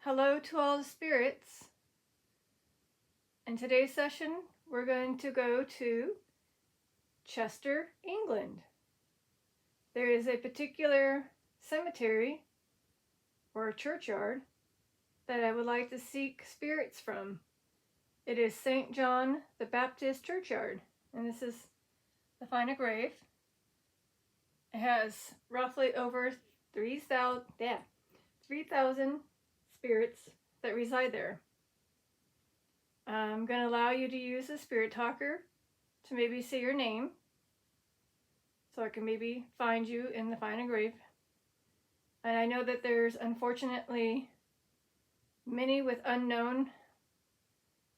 Hello to all the spirits. In today's session, we're going to go to Chester, England. There is a particular cemetery or churchyard that I would like to seek spirits from. It is St. John the Baptist Churchyard, and this is the final grave. It has roughly over 3,000 spirits that reside there. I'm going to allow you to use the spirit talker to maybe say your name, so I can maybe find you in the final grave. And I know that there's unfortunately many with unknown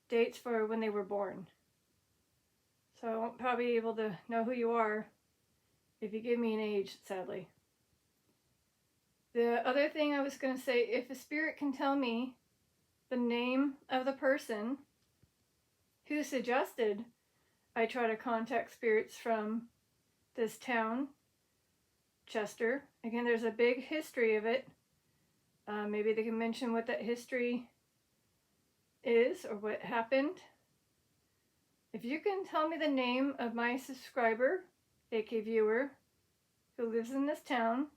dates for when they were born. So I won't probably be able to know who you are if you give me an age, sadly. The other thing I was going to say, if a spirit can tell me the name of the person who suggested I try to contact spirits from this town, Chester. Again, there's a big history of it. Maybe they can mention what that history is or what happened. If you can tell me the name of my subscriber, aka viewer, who lives in this town,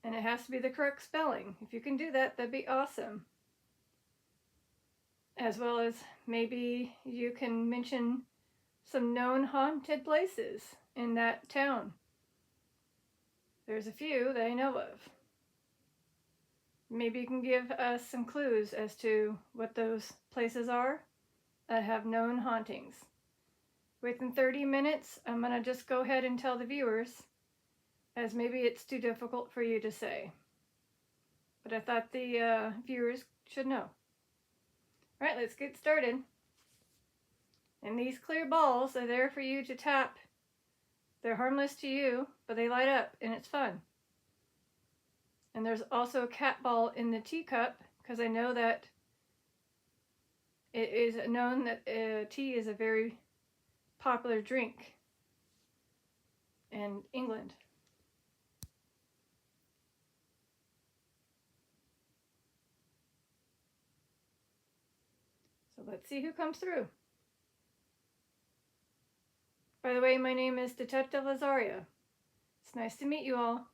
and it has to be the correct spelling. If you can do that, that'd be awesome. As well as maybe you can mention some known haunted places in that town. There's a few that I know of. Maybe you can give us some clues as to what those places are that have known hauntings. Within 30 minutes, I'm going to just go ahead and tell the viewers, as maybe it's too difficult for you to say. But I thought the viewers should know. Alright, let's get started. And these clear balls are there for you to tap. They're harmless to you, but they light up and it's fun. And there's also a cat ball in the teacup, because I know that it is known that tea is a very popular drink in England. So let's see who comes through. By the way, my name is Detective Lazaria. It's nice to meet you all.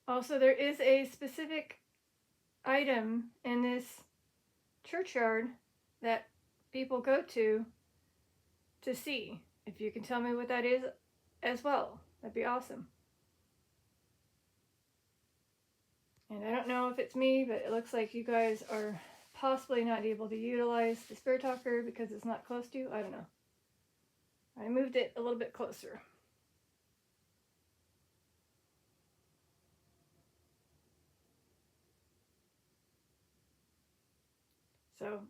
Also, there is a specific item in this churchyard that people go to see. If you can tell me what that is as well, that'd be awesome. And I don't know if it's me, but it looks like you guys are possibly not able to utilize the spirit talker because it's not close to you. I don't know. I moved it a little bit closer. So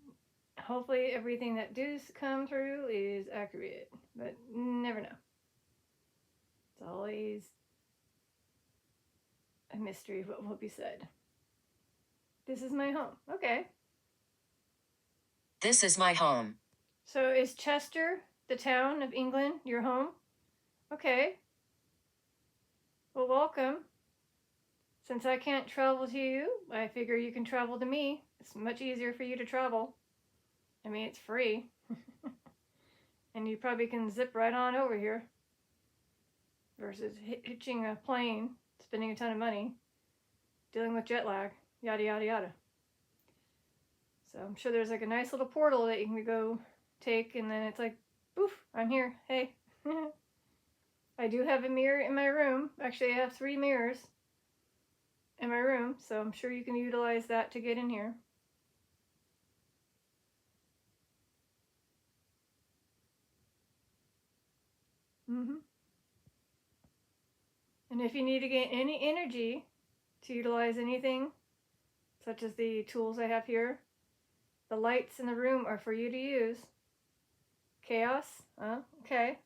hopefully everything that does come through is accurate, but never know. It's always a mystery what will be said. This is my home. Okay. This is my home. So is Chester, the town of England, your home? Okay. Well, welcome. Since I can't travel to you, I figure you can travel to me. It's much easier for you to travel. I mean, it's free. And you probably can zip right on over here versus hitching a plane, spending a ton of money, dealing with jet lag, yada, yada, yada. So I'm sure there's like a nice little portal that you can go take, and then it's like, poof, I'm here. Hey. I do have a mirror in my room. Actually, I have 3 mirrors in my room, so I'm sure you can utilize that to get in here. And if you need to get any energy to utilize anything, such as the tools I have here, the lights in the room are for you to use. Chaos? Okay.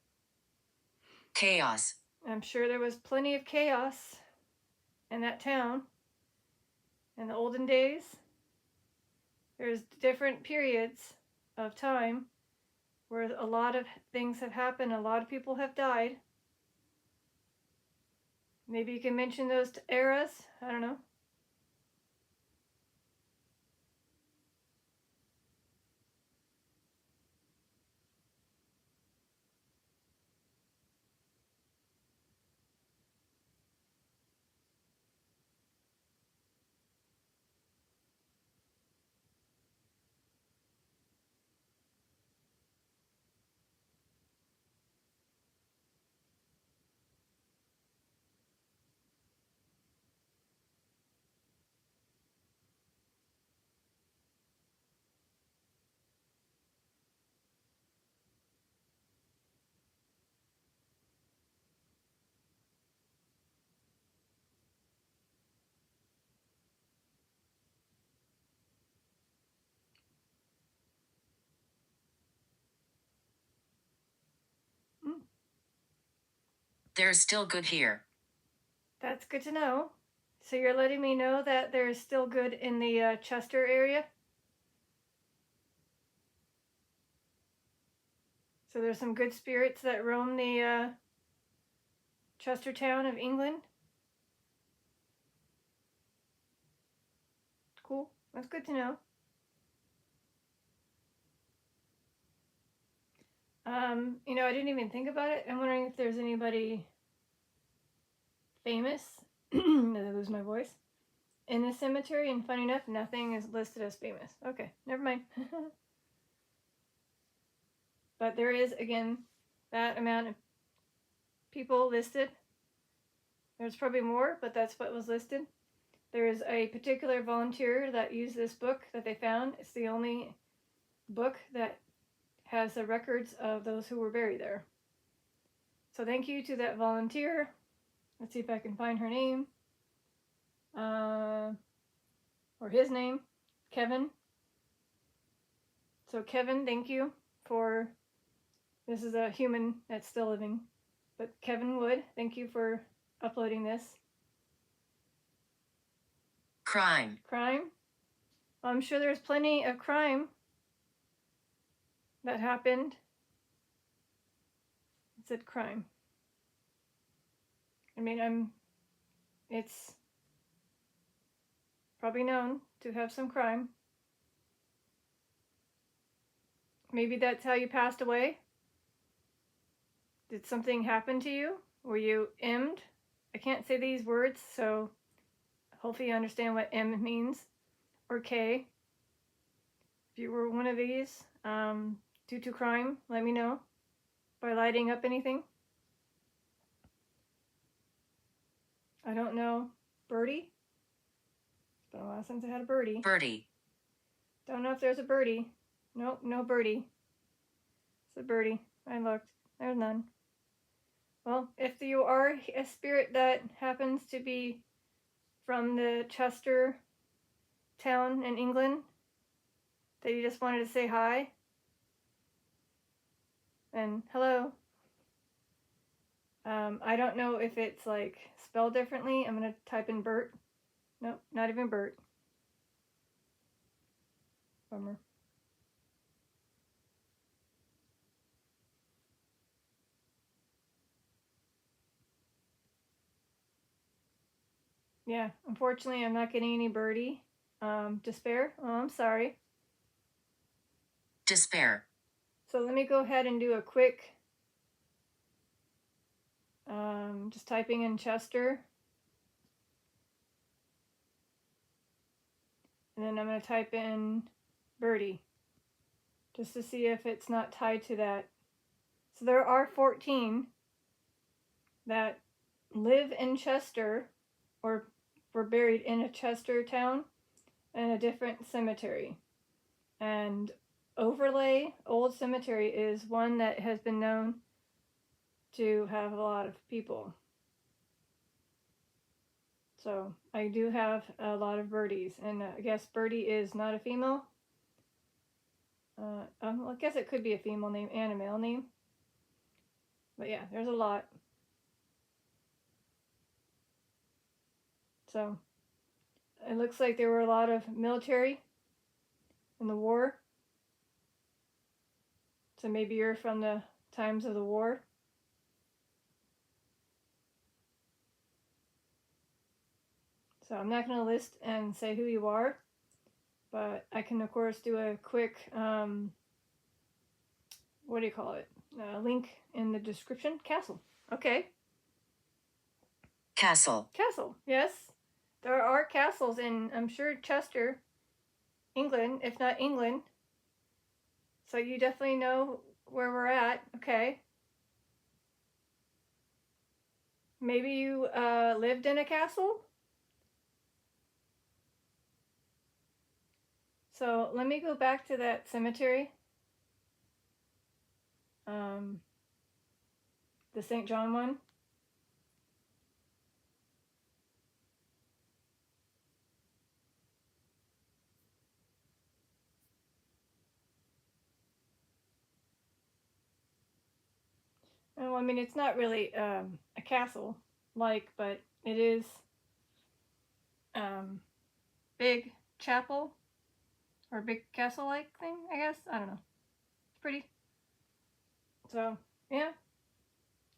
Chaos. I'm sure there was plenty of chaos in that town in the olden days. There's different periods of time where a lot of things have happened, a lot of people have died. Maybe you can mention those eras. I don't know. Mm, There's still good here. that's good to know. So you're letting me know that there's still good in the Chester area? So there's some good spirits that roam the Chester town of England? Cool. That's good to know. I didn't even think about it. I'm wondering if there's anybody famous. Did I lose my voice? In the cemetery, and funny enough, nothing is listed as famous. Okay, never mind. But there is, again, that amount of people listed. There's probably more, but that's what was listed. There is a particular volunteer that used this book that they found. It's the only book that has the records of those who were buried there. So thank you to that volunteer. Let's see if I can find her name. Or his name, Kevin. So Kevin, thank you for, this is a human that's still living, but Kevin Wood, thank you for uploading this. Crime. Crime? I'm sure there's plenty of crime that happened. It said crime. I mean, it's probably known to have some crime. Maybe that's how you passed away. Did something happen to you? Were you M'd? I can't say these words, so hopefully you understand what M means, or K. If you were one of these, due to crime, let me know by lighting up anything. I don't know. Birdie? It's been a while since I had a birdie. Birdie. Don't know if there's a birdie. Nope, no birdie. It's a birdie. I looked. There's none. Well, if you are a spirit that happens to be from the Chester town in England, that you just wanted to say hi, and hello. I don't know if it's like spelled differently. I'm gonna type in Bert. Nope, not even Bert. Bummer. Yeah, unfortunately, I'm not getting any birdie. Despair. Oh, I'm sorry. Despair. So let me go ahead and do a quick, just typing in Chester. And then I'm going to type in birdie, just to see if it's not tied to that. So there are 14 that live in Chester, or were buried in a Chester town in a different cemetery. And Overlay Old Cemetery is one that has been known to have a lot of people. So I do have a lot of birdies, and I guess birdie is not a female. I guess it could be a female name and a male name. But yeah, there's a lot. So it looks like there were a lot of military in the war. So maybe you're from the times of the war. So I'm not going to list and say who you are, but I can, of course, do a quick, what do you call it? Link in the description. Castle. Okay. Castle. Castle. Yes. There are castles in, I'm sure, Chester, England, if not England. So you definitely know where we're at. Okay. Maybe you lived in a castle? So let me go back to that cemetery. The St. John one. Well, I mean, it's not really a castle like, but it is big chapel or big castle like thing, I guess. I don't know. It's pretty. So, yeah.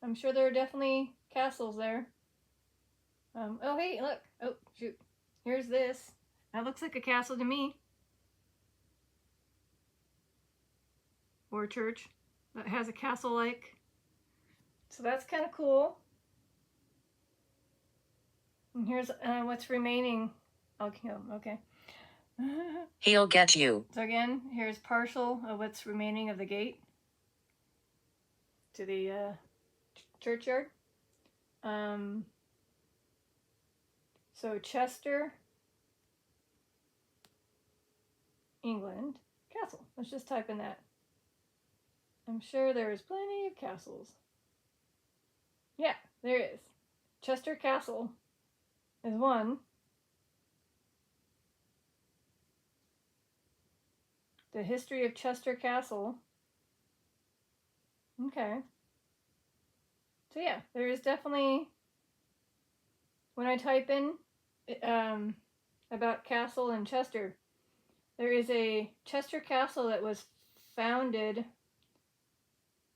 I'm sure there are definitely castles there. Oh, hey, look. Oh, shoot. Here's this. That looks like a castle to me. Or a church that has a castle like. So that's kind of cool. And here's what's remaining. Okay, okay. He'll get you. So again, here's partial of what's remaining of the gate to the churchyard. So Chester, England, castle. Let's just type in that. I'm sure there's plenty of castles. Yeah, there is. Chester Castle is one. The history of Chester Castle. Okay. So yeah, there is definitely, when I type in about castle in Chester, there is a Chester Castle that was founded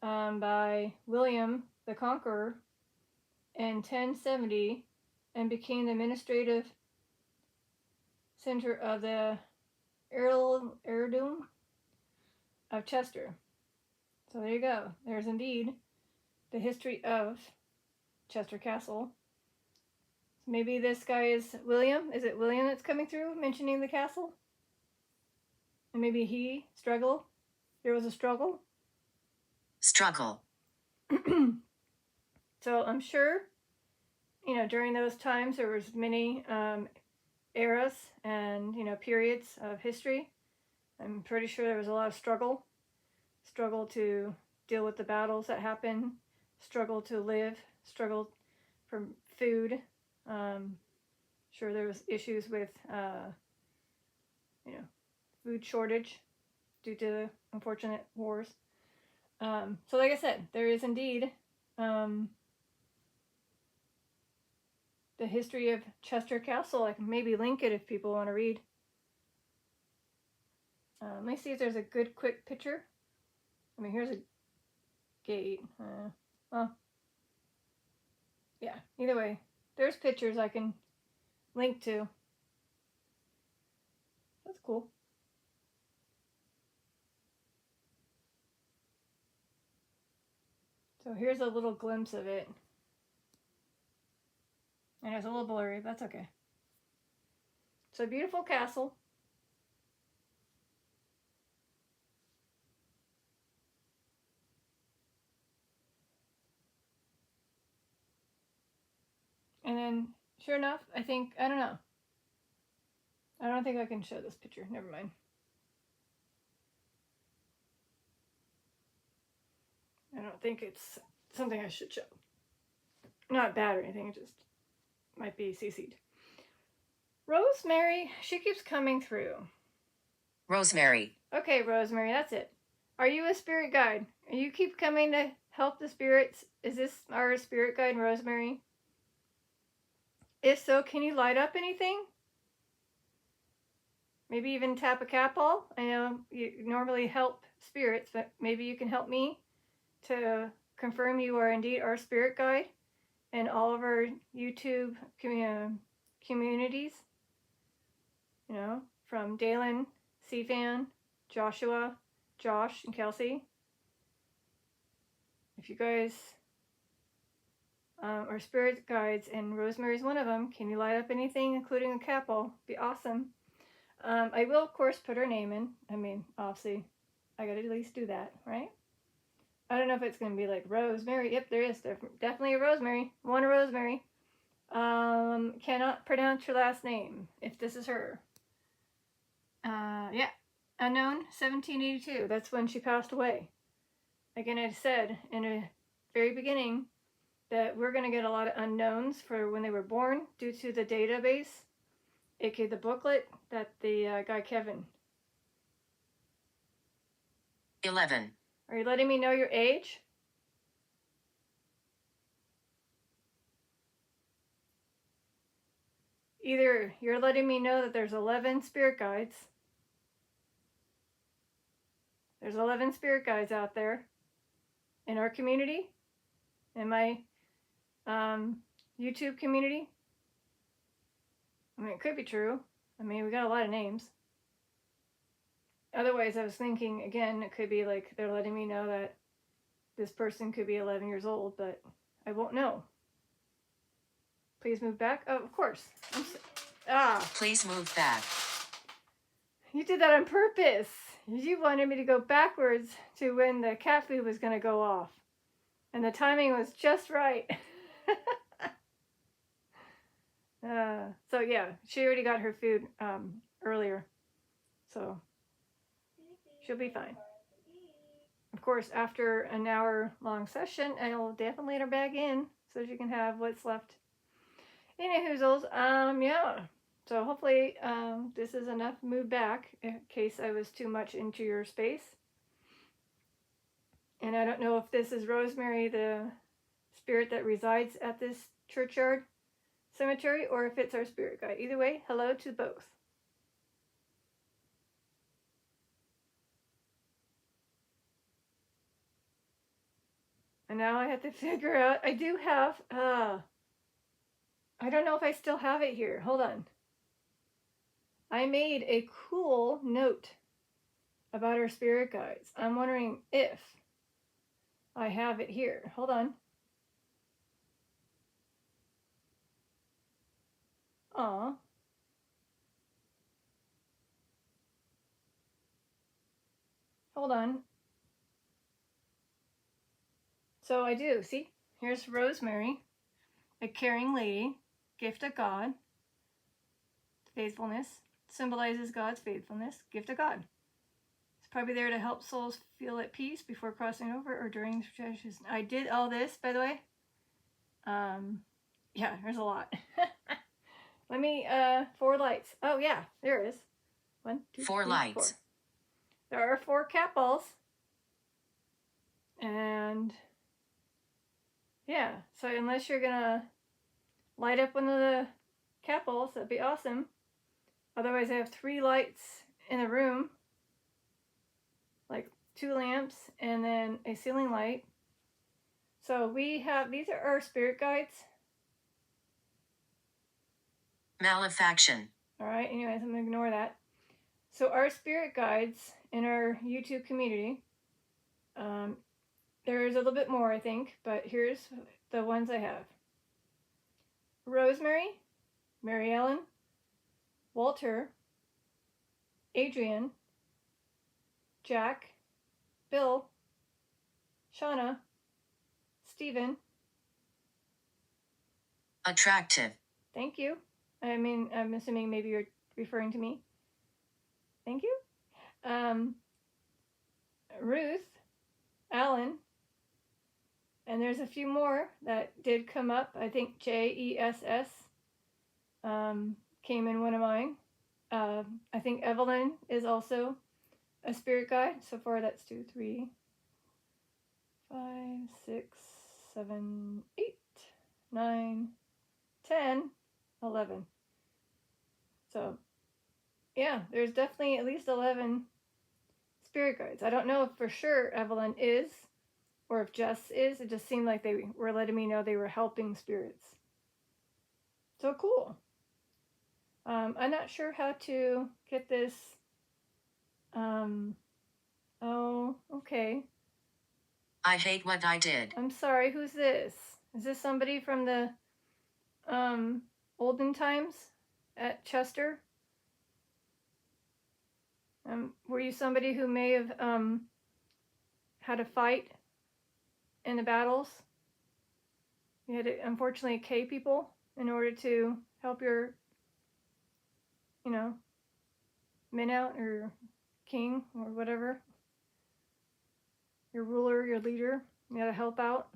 by William the Conqueror in 1070 and became the administrative center of the earldom of Chester. So there you go. There's indeed the history of Chester Castle. Maybe this guy is William. Is it William that's coming through mentioning the castle? And maybe he struggled. There was a struggle. Struggle. So I'm sure, during those times there was many eras and, periods of history. I'm pretty sure there was a lot of struggle to deal with the battles that happened, struggle to live, struggle for food. Sure there was issues with, food shortage due to the unfortunate wars. So like I said, there is indeed the history of Chester Castle. I can maybe link it if people want to read. Let me see if there's a good quick picture. I mean, here's a gate. Well, yeah, either way, there's pictures I can link to. That's cool. So here's a little glimpse of it. And it's a little blurry, but that's okay. So beautiful castle. And then, sure enough, I don't know. I don't think I can show this picture. Never mind. I don't think it's something I should show. Not bad or anything, it just might be CC'd. Rosemary, she keeps coming through. Rosemary. Okay, Rosemary, that's it. Are you a spirit guide? You keep coming to help the spirits? Is this our spirit guide, Rosemary? If so, can you light up anything? Maybe even tap a cat ball. I know you normally help spirits, but maybe you can help me to confirm you are indeed our spirit guide and all of our YouTube communities. You know, from Dalen, Cfan, Joshua, Josh, and Kelsey. If you guys are spirit guides and Rosemary's one of them, can you light up anything, including a cat ball? Be awesome. I will, of course, put her name in. I mean, obviously, I gotta at least do that, right? I don't know if it's gonna be like Rosemary. Yep, there is definitely a Rosemary. One Rosemary. Cannot pronounce your last name if this is her. Yeah, unknown, 1782. That's when she passed away. Again, I said in the very beginning that we're going to get a lot of unknowns for when they were born due to the database, aka the booklet that the guy Kevin. 11. Are you letting me know your age? Either you're letting me know that there's 11 spirit guides. There's 11 spirit guides out there in our community, in my YouTube community. I mean, it could be true. I mean, we got a lot of names. Otherwise, I was thinking, again, it could be like they're letting me know that this person could be 11 years old, but I won't know. Please move back. Oh, of course. Please move back. You did that on purpose. You wanted me to go backwards to when the cat food was going to go off. And the timing was just right. So yeah, she already got her food earlier. So she'll be fine. Of course, after an hour-long session, I'll definitely let her back in so she can have what's left. Anywhoozles, yeah. So hopefully this is enough move back in case I was too much into your space. And I don't know if this is Rosemary, the spirit that resides at this churchyard cemetery, or if it's our spirit guide. Either way, hello to both. And now I have to figure out, I do have, I don't know if I still have it here. Hold on. I made a cool note about our spirit guides. I'm wondering if I have it here. Hold on. Aw. Hold on. So I do. See? Here's Rosemary, a caring lady, gift of God, faithfulness, symbolizes God's faithfulness, gift of God. It's probably there to help souls feel at peace before crossing over or during the transition. I did all this, by the way. Yeah, there's a lot. Let me, 4 lights. Oh, yeah, there is. 1, 2, 4 3, lights. 4. There are 4 cat balls. And, yeah, so unless you're gonna light up one of the cat balls, that'd be awesome. Otherwise, I have 3 lights in the room. Like 2 lamps and then a ceiling light. So we have, these are our spirit guides. Malefaction. All right, anyways, I'm going to ignore that. So our spirit guides in our YouTube community, there's a little bit more, I think, but here's the ones I have. Rosemary, Mary Ellen, Walter, Adrian, Jack, Bill, Shauna, Stephen. Attractive. Thank you. I mean, I'm assuming maybe you're referring to me. Thank you. Ruth, Alan, and there's a few more that did come up. I think JESS came in one of mine. I think Evelyn is also a spirit guide. So far, that's 2, 3, 5, 6, 7, 8, 9, 10, 11. So yeah, there's definitely at least 11 spirit guides. I don't know if for sure Evelyn is or if Jess is. It just seemed like they were letting me know they were helping spirits. So cool. I'm not sure how to get this. Oh, okay. I hate what I did. I'm sorry, who's this? Is this somebody from the olden times at Chester? Were you somebody who may have had to fight in the battles? You had to unfortunately kill people in order to help your, men out, or king, or whatever. Your ruler, your leader. You had to help out.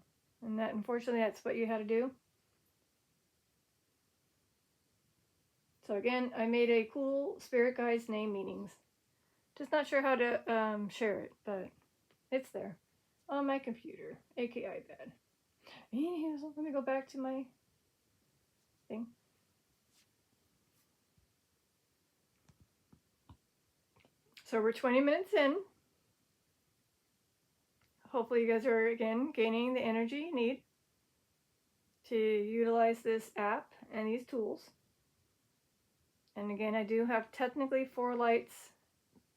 And that, unfortunately, that's what you had to do. So again, I made a cool spirit guides name meanings. Just not sure how to share it, but it's there on my computer, aka iPad. Anyways, let me go back to my thing. So we're 20 minutes in. Hopefully you guys are, again, gaining the energy you need to utilize this app and these tools. And again, I do have technically 4 lights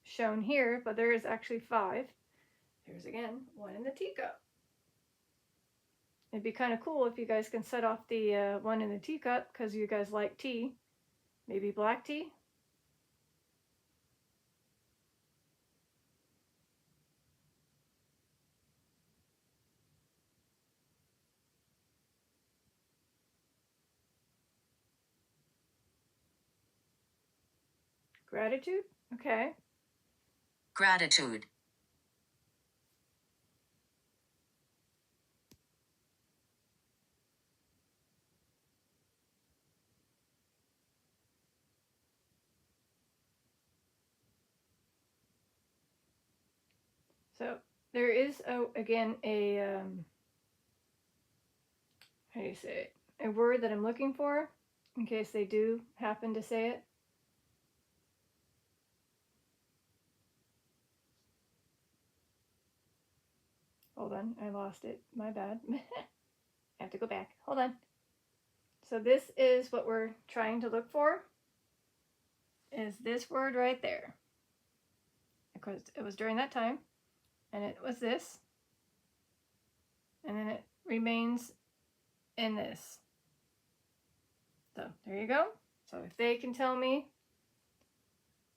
shown here, but there is actually 5. Here's again, 1 in the teacup. It'd be kind of cool if you guys can set off the 1 in the teacup because you guys like tea. Maybe black tea. Gratitude? Okay. Gratitude. So there is, again, a, how do you say it? A word that I'm looking for in case they do happen to say it. Hold on, I lost it. My bad. I have to go back. Hold on. So this is what we're trying to look for. Is this word right there. Because it was during that time. And it was this. And then it remains in this. So there you go. So if they can tell me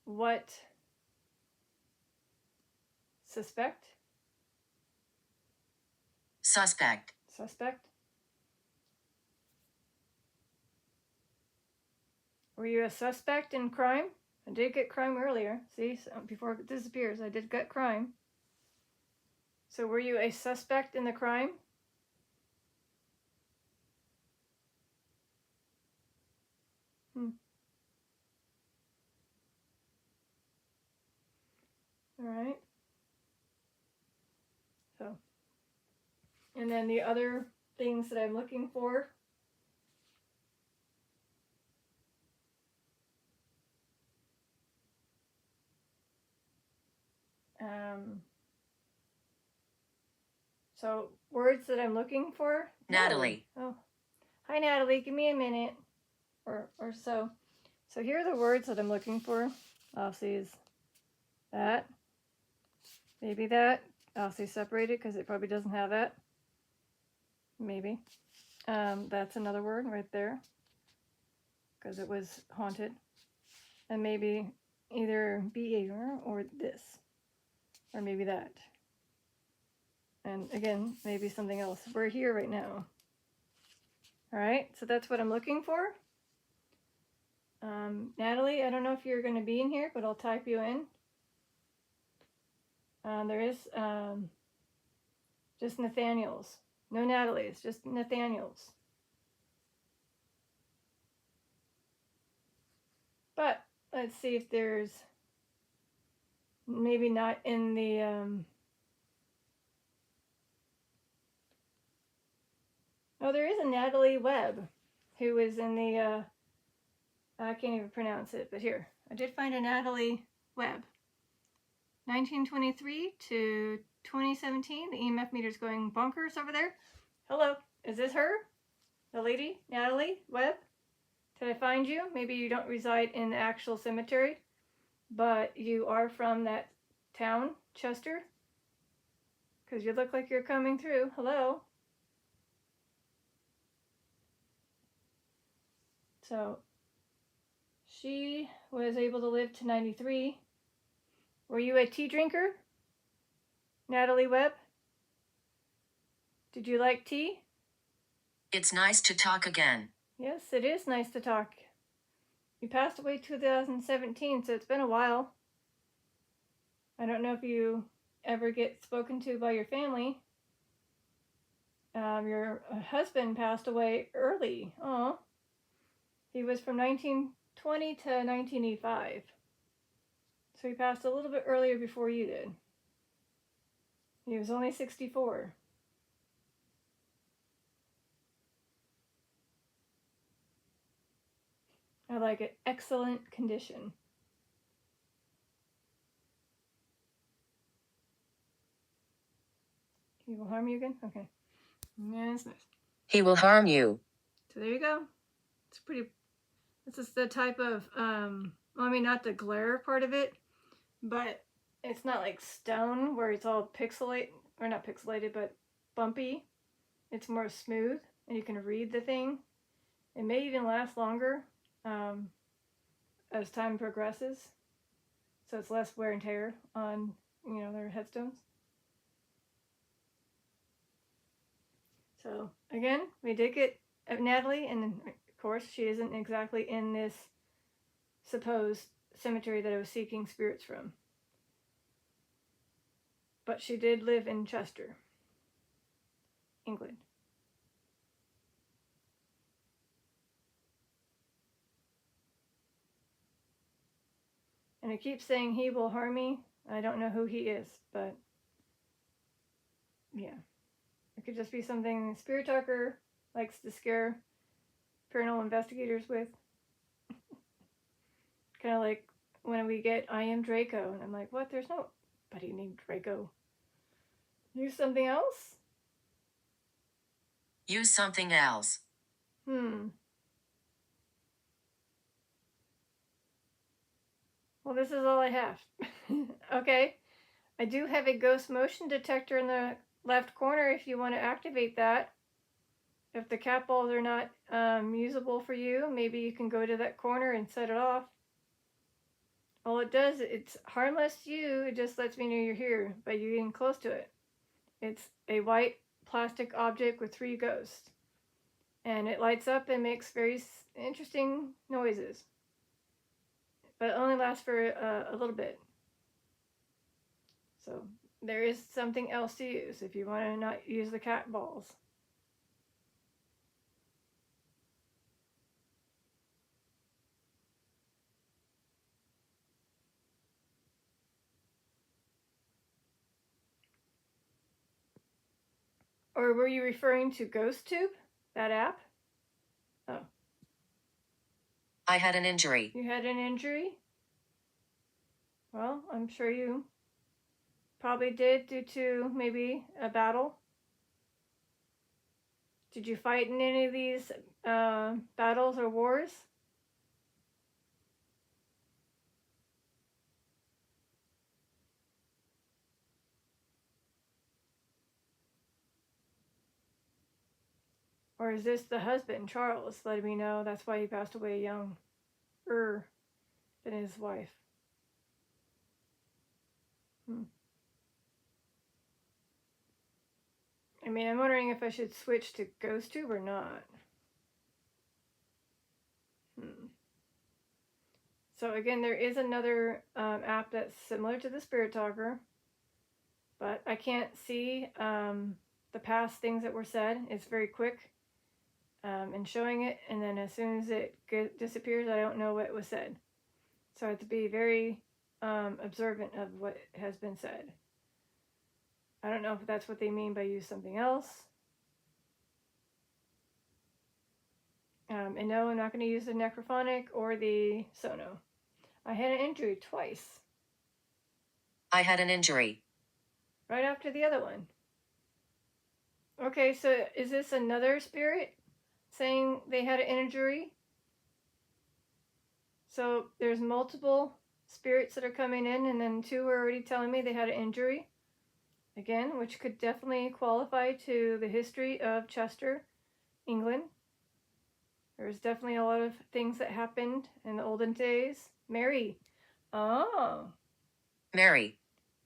what suspect. Suspect. Were you a suspect in crime? I did get crime earlier. See, so before it disappears, I did get crime. So were you a suspect in the crime? All right. So, and then the other things that I'm looking for. So words that I'm looking for. Natalie. Oh, hi Natalie. Give me a minute, or so. So here are the words that I'm looking for. I'll see is that. Maybe that. I'll see separated because it probably doesn't have that. Maybe. That's another word right there because it was haunted. And maybe either behavior or this, or maybe that. And again, maybe something else. We're here right now. All right, so that's what I'm looking for. Natalie, I don't know if you're going to be in here, but I'll type you in. There is just Nathaniel's. No Natalie's, just Nathaniel's. But let's see if there's maybe not in the oh, there is a Natalie Webb who is in the I can't even pronounce it, but here, I did find a Natalie Webb. 1923 to 2017. The EMF meter's going bonkers over there. Hello, is this her? The lady, Natalie Webb? Did I find you? Maybe you don't reside in the actual cemetery, but you are from that town, Chester? Because you look like you're coming through. Hello? So, she was able to live to 93. Were you a tea drinker, Natalie Webb? Did you like tea? It's nice to talk again. Yes, it is nice to talk. You passed away 2017, so it's been a while. I don't know if you ever get spoken to by your family. Your husband passed away early. Oh, he was from 1920 to 1985. So he passed a little bit earlier before you did. He was only 64. I like it. Excellent condition. He will harm you again? Okay. Yeah, that's nice. He will harm you. So there you go. It's pretty. This is the type of, well, I mean, not the glare part of it, but it's not like stone where it's all pixelated, or not pixelated, but bumpy. It's more smooth, and you can read the thing. It may even last longer as time progresses, so it's less wear and tear on, their headstones. So again, we did get Natalie, and of course she isn't exactly in this supposed cemetery that I was seeking spirits from. But she did live in Chester, England. And it keeps saying he will harm me. I don't know who he is, but yeah. It could just be something Spirit Talker likes to scare paranormal investigators with. Kind of like when we get I am Draco, and I'm like, what? There's nobody named Draco. Use something else? Use something else. Well, this is all I have. Okay. I do have a ghost motion detector in the left corner if you want to activate that. If the cat balls are not usable for you, maybe you can go to that corner and set it off. All it does, it's harmless to you. It just lets me know you're here by you getting close to it. It's a white plastic object with 3 ghosts. And it lights up and makes very interesting noises. But it only lasts for a little bit. So there is something else to use if you want to not use the cat balls. Or were you referring to GhostTube, that app? Oh. I had an injury. You had an injury? Well, I'm sure you probably did due to maybe a battle. Did you fight in any of these battles or wars? Or is this the husband, Charles, letting me know that's why he passed away younger than his wife? I mean, I'm wondering if I should switch to GhostTube or not. So again, there is another app that's similar to the Spirit Talker, but I can't see the past things that were said. It's very quick in showing it, and then as soon as it disappears, I don't know what was said. So I have to be very observant of what has been said. I don't know if that's what they mean by use something else. And no, I'm not going to use the necrophonic or the sono. I had an injury twice. I had an injury. Right after the other one. Okay, so is this another spirit saying they had an injury? So there's multiple spirits that are coming in, and then two are already telling me they had an injury. Again, which could definitely qualify to the history of Chester, England. There's definitely a lot of things that happened in the olden days. Mary. Oh. Mary.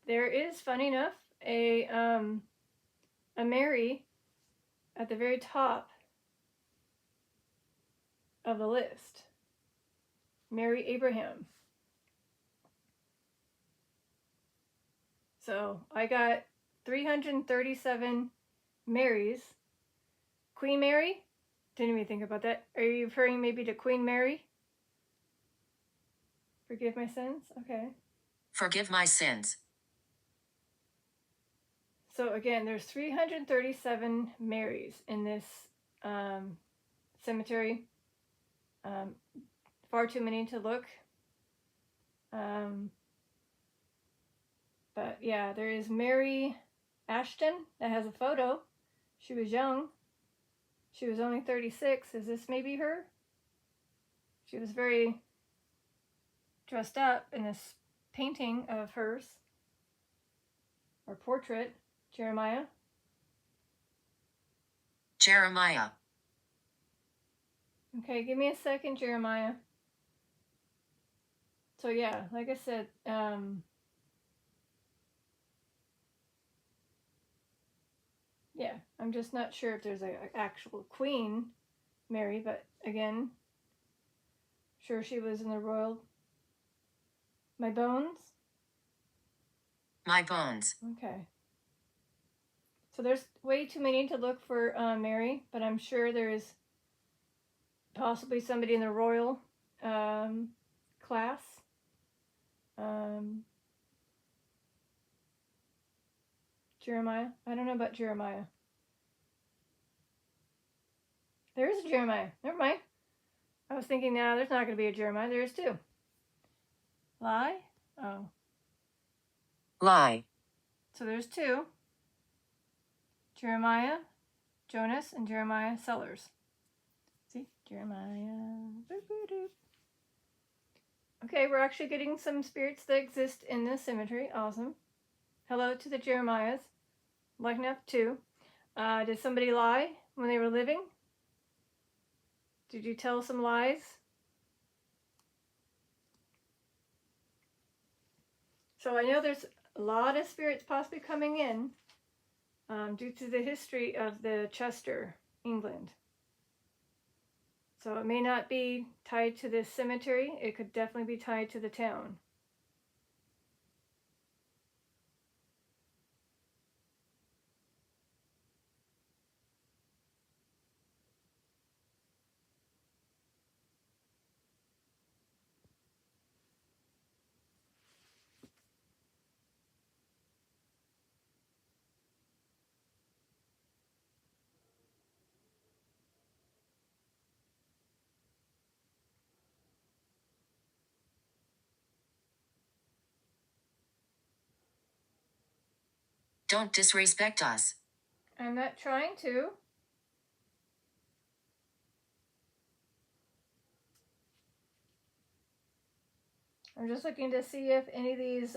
There is, funny enough, a Mary at the very top of the list. Mary Abraham. So I got 337 Marys. Queen Mary? Didn't even think about that. Are you referring maybe to Queen Mary? Forgive my sins? Okay. Forgive my sins. So again, there's 337 Marys in this cemetery. Far too many to look. But yeah, there is Mary Ashton that has a photo. She was young. She was only 36. Is this maybe her? She was very dressed up in this painting of hers, or portrait. Jeremiah. Jeremiah. Okay, give me a second, Jeremiah. So yeah, like I said, yeah, I'm just not sure if there's an actual Queen Mary, but again, sure she was in the royal. My bones? My bones. Okay. So there's way too many to look for Mary, but I'm sure there is possibly somebody in the royal class. Jeremiah? I don't know about Jeremiah. There is a Jeremiah. Never mind. I was thinking, nah, there's not going to be a Jeremiah. There is two. Lie? Oh. Lie. So there's two. Jeremiah, Jonas, and Jeremiah Sellers. See? Jeremiah. Okay, we're actually getting some spirits that exist in this cemetery. Awesome. Hello to the Jeremiahs. Like enough too. Did somebody lie when they were living? Did you tell some lies? So I know there's a lot of spirits possibly coming in due to the history of the Chester, England. So it may not be tied to this cemetery. It could definitely be tied to the town. Don't disrespect us. I'm not trying to. I'm just looking to see if any of these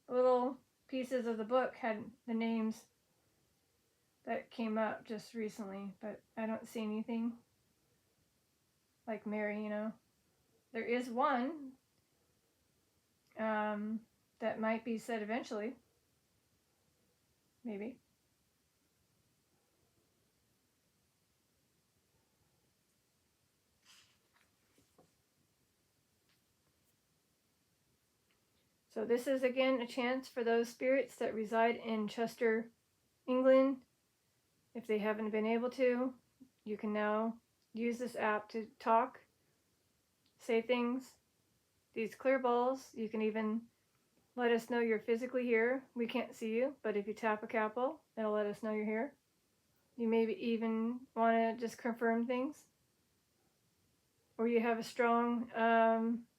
little pieces of the book had the names that came up just recently, but I don't see anything like Mary, you know. There is one that might be said eventually. Maybe. So this is again a chance for those spirits that reside in Chester, England. If they haven't been able to, you can now use this app to talk, say things. These clear balls, you can even let us know you're physically here. We can't see you, but if you tap a capital, it'll let us know you're here. You maybe even want to just confirm things. or you have a strong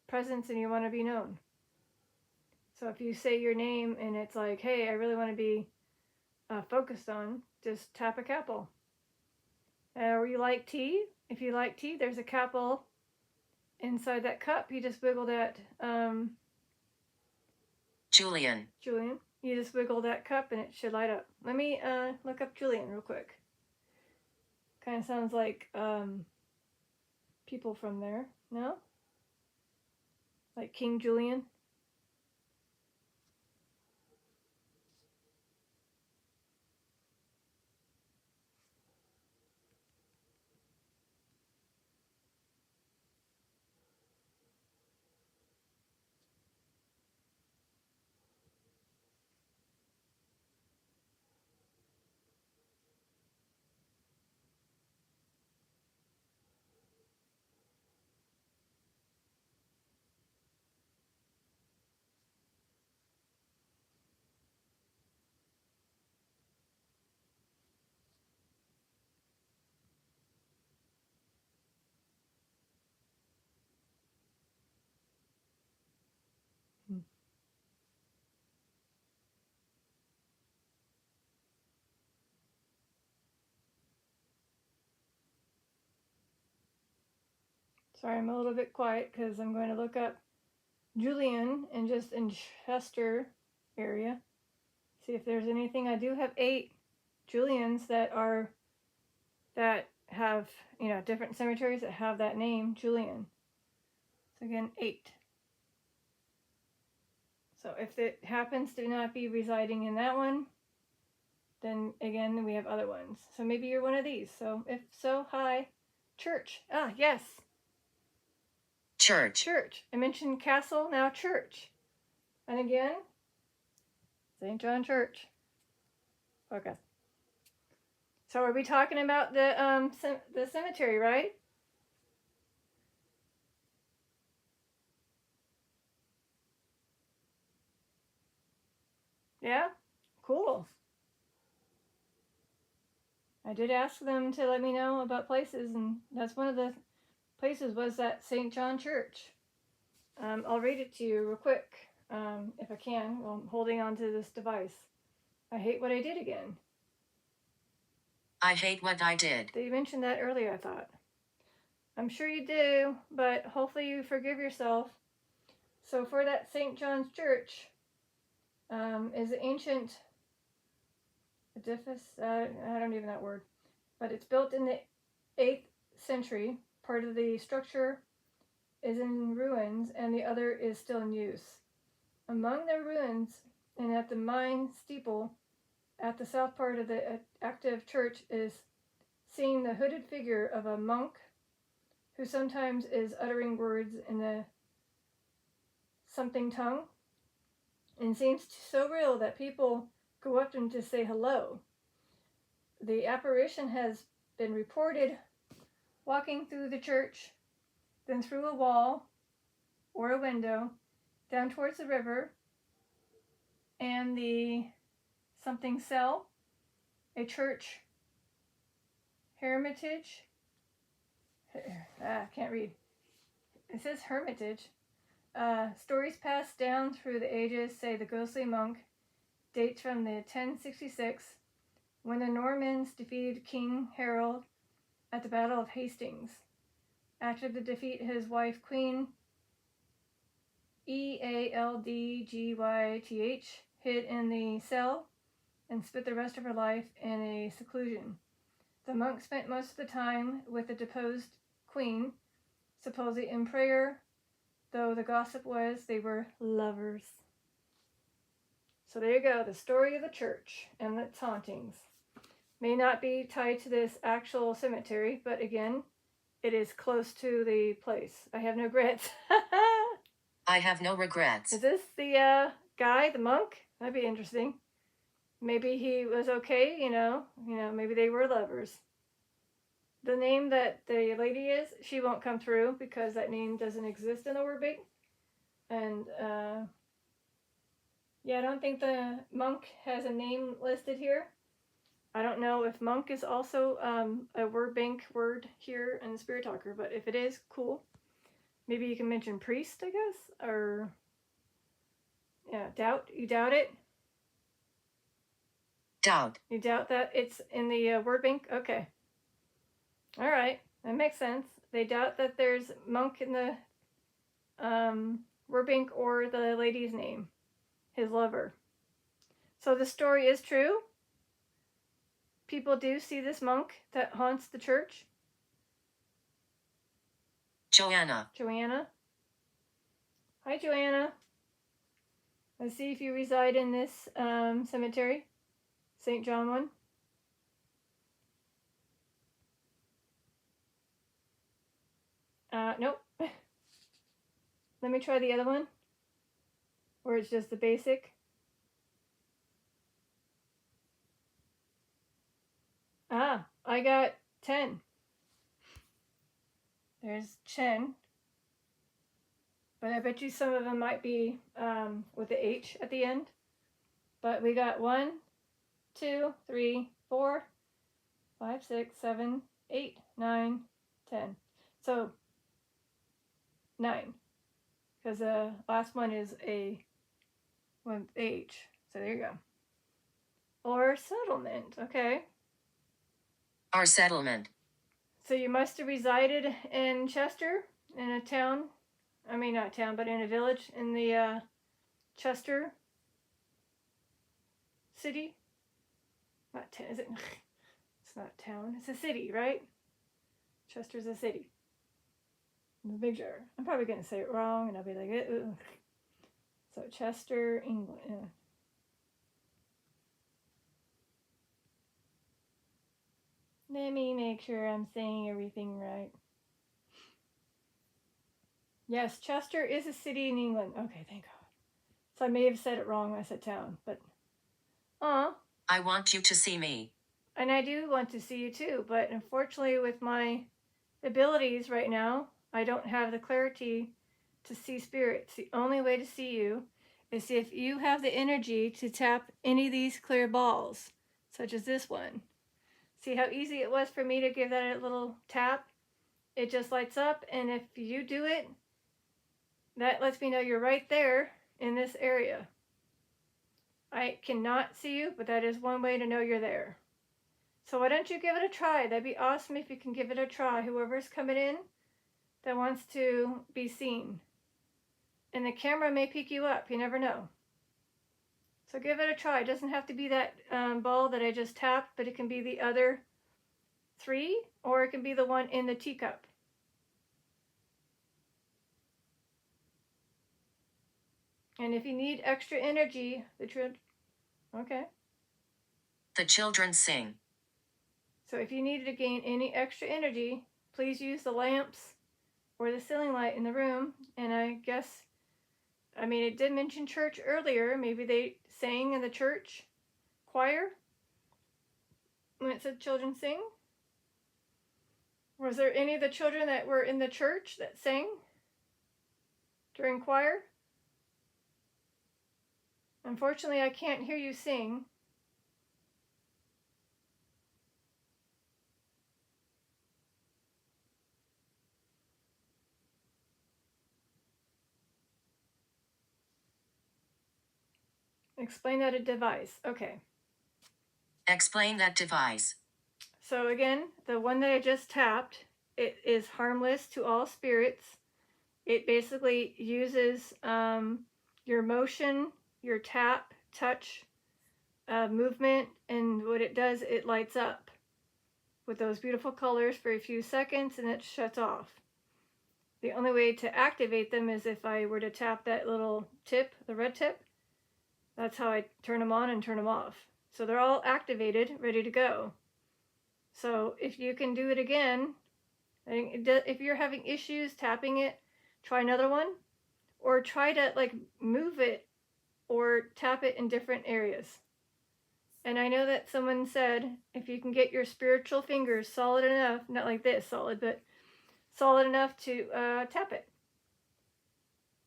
presence and you want to be known. So if you say your name and it's like, hey, I really want to be focused on, just tap a capital. Or you like tea? If you like tea, there's a capital inside that cup. You just wiggle that, Julian. Julian. You just wiggle that cup and it should light up. Let me look up Julian real quick. Kind of sounds like people from there. No? Like King Julian? Sorry, I'm a little bit quiet because I'm going to look up Julian and just in Chester area. See if there's anything. I do have 8 Julians that have, different cemeteries that have that name, Julian. So again, 8. So if it happens to not be residing in that one, then again, we have other ones. So maybe you're one of these. So if so, hi. Church. Ah, yes. Church. Church. I mentioned castle, now church. And again, St. John Church. Okay. So are we talking about the cemetery, right? Yeah? Cool. I did ask them to let me know about places, and that's one of the places was that St. John Church. I'll read it to you real quick, if I can, while I'm holding on to this device. I hate what I did again. I hate what I did. They mentioned that earlier, I thought. I'm sure you do, but hopefully you forgive yourself. So for that St. John's Church is an ancient edifice, I don't even know that word, but it's built in the 8th century. Part of the structure is in ruins and the other is still in use. Among the ruins and at the main steeple at the south part of the active church is seen the hooded figure of a monk who sometimes is uttering words in the something tongue and seems so real that people go up to him to say hello. The apparition has been reported walking through the church, then through a wall or a window, down towards the river, and the something cell, a church hermitage. Can't read. It says hermitage. Stories passed down through the ages say the ghostly monk dates from the 1066 when the Normans defeated King Harold at the Battle of Hastings. After the defeat, his wife, Queen Ealdgyth, hid in the cell and spent the rest of her life in a seclusion. The monk spent most of the time with the deposed queen, supposedly in prayer, though the gossip was they were lovers. So there you go, the story of the church and its hauntings. May not be tied to this actual cemetery, but again, it is close to the place. I have no regrets. I have no regrets. Is this the guy, the monk? That'd be interesting. Maybe he was okay, maybe they were lovers. The name that the lady is, she won't come through because that name doesn't exist in the word bank. And I don't think the monk has a name listed here. I don't know if monk is also a word bank word here in the Spirit Talker, but if it is, cool. Maybe you can mention priest, I guess, or yeah, doubt. You doubt it. Doubt. You doubt that it's in the word bank. Okay. All right, that makes sense. They doubt that there's monk in the word bank or the lady's name, his lover. So the story is true. People do see this monk that haunts the church. Joanna. Joanna. Hi, Joanna. Let's see if you reside in this cemetery, St. John one. Nope. Let me try the other one, where it's just the basic. Ah, I got 10. There's 10. But I bet you some of them might be with the H at the end. But we got 1, 2, 3, 4, 5, 6, 7, 8, 9, 10. So 9. Because the last one is a one with H. So there you go. Or settlement. Okay. Our settlement. So you must have resided in Chester, in a town. I mean, not town, but in a village in the Chester city. Not town, is it? It's not a town. It's a city, right? Chester's a city. The big jar. I'm probably going to say it wrong, and I'll be like, ugh. So Chester, England. Yeah. Let me make sure I'm saying everything right. Yes, Chester is a city in England. Okay, thank God. So I may have said it wrong when I said town, but I want you to see me. And I do want to see you too, but unfortunately with my abilities right now, I don't have the clarity to see spirits. The only way to see you is if you have the energy to tap any of these clear balls, such as this one. See how easy it was for me to give that a little tap? It just lights up, and if you do it, that lets me know you're right there in this area. I cannot see you, but that is one way to know you're there. So why don't you give it a try? That'd be awesome if you can give it a try. Whoever's coming in that wants to be seen. And the camera may pick you up. You never know. So give it a try. It doesn't have to be that ball that I just tapped, but it can be the other 3, or it can be the one in the teacup. And if you need extra energy, okay. The children sing. So if you needed to gain any extra energy, please use the lamps or the ceiling light in the room. And I guess, I mean, it did mention church earlier. Maybe they sang in the church choir when it said children sing. Was there any of the children that were in the church that sang during choir? Unfortunately, I can't hear you sing. Explain that a device. Okay. Explain that device. So again, the one that I just tapped, it is harmless to all spirits. It basically uses your motion, your tap, touch, movement, and what it does, it lights up with those beautiful colors for a few seconds and it shuts off. The only way to activate them is if I were to tap that little tip, the red tip. That's how I turn them on and turn them off. So they're all activated, ready to go. So if you can do it again, if you're having issues tapping it, try another one, or try to like move it or tap it in different areas. And I know that someone said if you can get your spiritual fingers solid enough, not like this solid, but solid enough to tap it.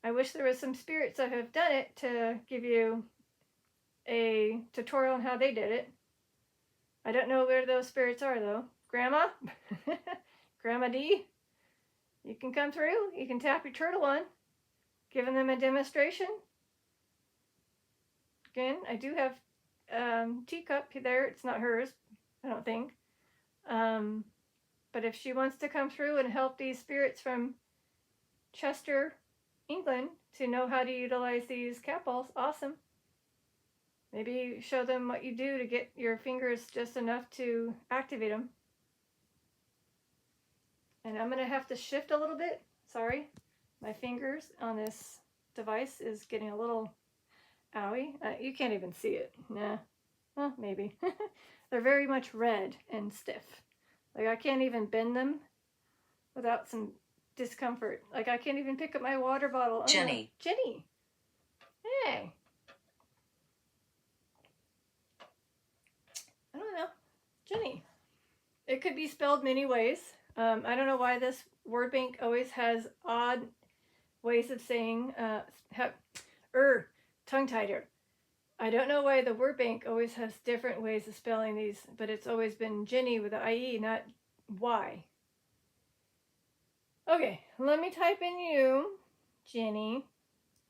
I wish there was some spirits that have done it to give you a tutorial on how they did it. I don't know where those spirits are though. Grandma? Grandma D? You can come through. You can tap your turtle on, giving them a demonstration. Again, I do have teacup there. It's not hers, I don't think. But if she wants to come through and help these spirits from Chester, England, to know how to utilize these cat balls, awesome. Maybe show them what you do to get your fingers just enough to activate them. And I'm going to have to shift a little bit. Sorry. My fingers on this device is getting a little owie. You can't even see it. Nah. Well, maybe. They're very much red and stiff. Like, I can't even bend them without some discomfort. Like, I can't even pick up my water bottle. Jenny. Jenny. Hey. I don't know. Jenny. It could be spelled many ways. I don't know why this word bank always has odd ways of saying, tongue-tied. I don't know why the word bank always has different ways of spelling these, but it's always been Jenny with an IE, not Y. Okay, let me type in you, Jenny,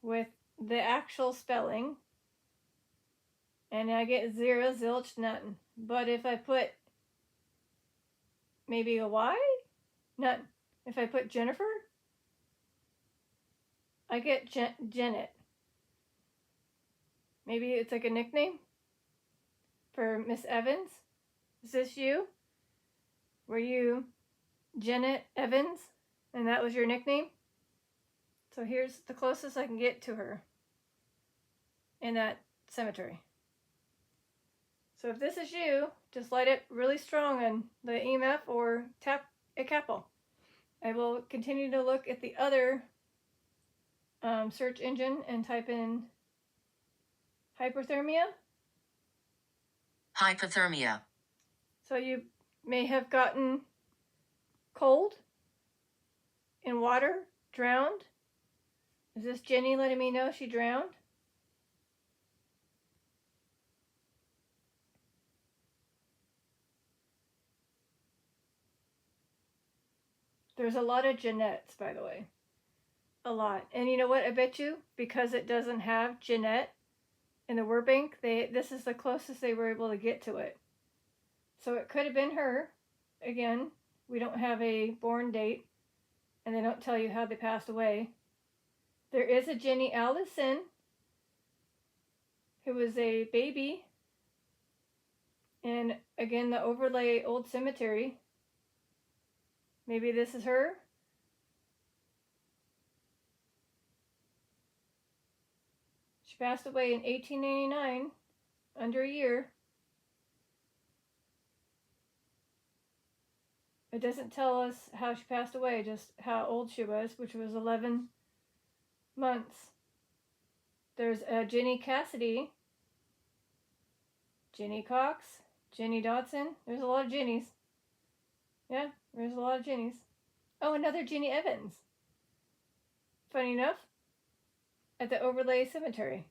with the actual spelling. And I get 0, zilch, nothing. But if I put maybe a Y, nothing. If I put Jennifer, I get Janet. Maybe it's like a nickname for Miss Evans. Is this you? Were you Janet Evans? And that was your nickname? So here's the closest I can get to her in that cemetery. So if this is you, just light it really strong on the EMF or tap a capel. I will continue to look at the other search engine and type in hypothermia. Hypothermia. So you may have gotten cold in water, drowned. Is this Jenny letting me know she drowned? There's a lot of Jeanettes, by the way. A lot. And you know what? I bet you, because it doesn't have Jeanette in the word bank, this is the closest they were able to get to it. So it could have been her. Again, we don't have a born date, and they don't tell you how they passed away. There is a Jenny Allison, who was a baby, and again, the overlay old cemetery. Maybe this is her. She passed away in 1889, under a year. It doesn't tell us how she passed away, just how old she was, which was 11 months. There's a Jenny Cassidy, Jenny Cox, Jenny Dodson. There's a lot of Jennies. Yeah, there's a lot of Jennies. Oh, another Jenny Evans. Funny enough, at the Overlay Cemetery.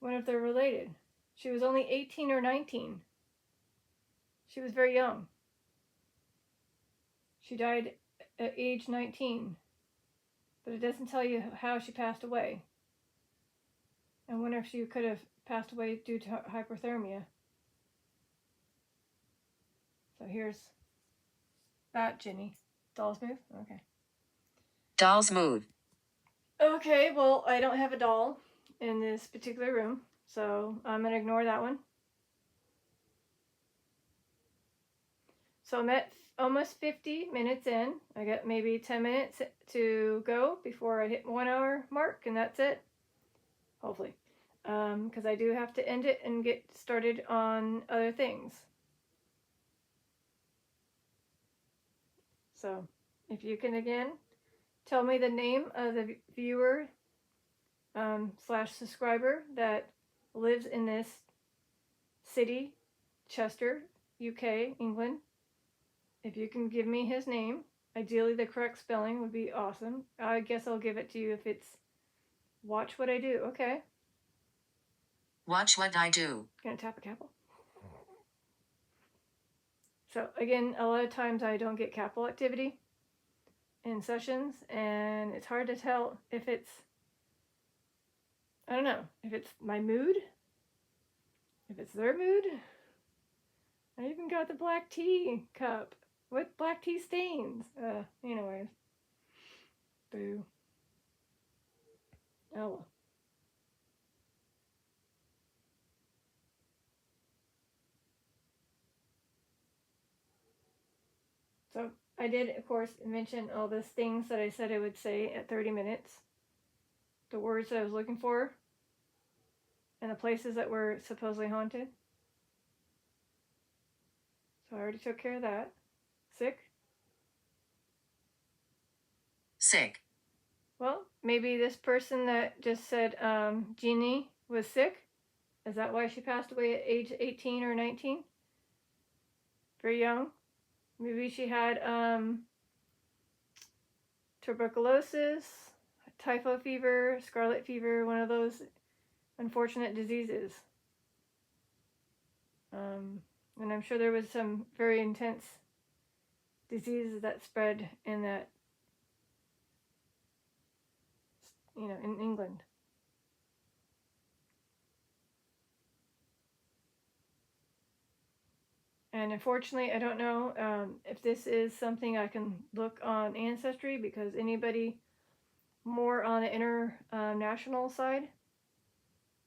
Wonder if they're related. She was only 18 or 19. She was very young. She died at age 19. But it doesn't tell you how she passed away. I wonder if she could have passed away due to hypothermia. So here's that Jenny. Doll's move? Okay. Doll's move. Okay, well, I don't have a doll in this particular room, so I'm going to ignore that one. So I'm at almost 50 minutes in. I got maybe 10 minutes to go before I hit 1 hour mark, and that's it. Hopefully. Because I do have to end it and get started on other things. So, if you can again tell me the name of the viewer / subscriber that lives in this city, Chester, UK, England. If you can give me his name, ideally the correct spelling would be awesome. I guess I'll give it to you if it's watch what I do. Okay. Watch what I do. Gonna tap a capel. So again, a lot of times I don't get capel activity. in sessions, and it's hard to tell if it's, I don't know, if it's my mood, if it's their mood. I even got the black tea cup with black tea stains. Anyways. Boo. Oh well. So I did, of course, mention all those things that I said I would say at 30 minutes. The words that I was looking for. And the places that were supposedly haunted. So I already took care of that. Sick? Sick. Well, maybe this person that just said Jeannie was sick. Is that why she passed away at age 18 or 19? Very young. Maybe she had tuberculosis, typhoid fever, scarlet fever, one of those unfortunate diseases. And I'm sure there was some very intense diseases that spread in that, in England. And unfortunately, I don't know if this is something I can look on Ancestry, because anybody more on the international side,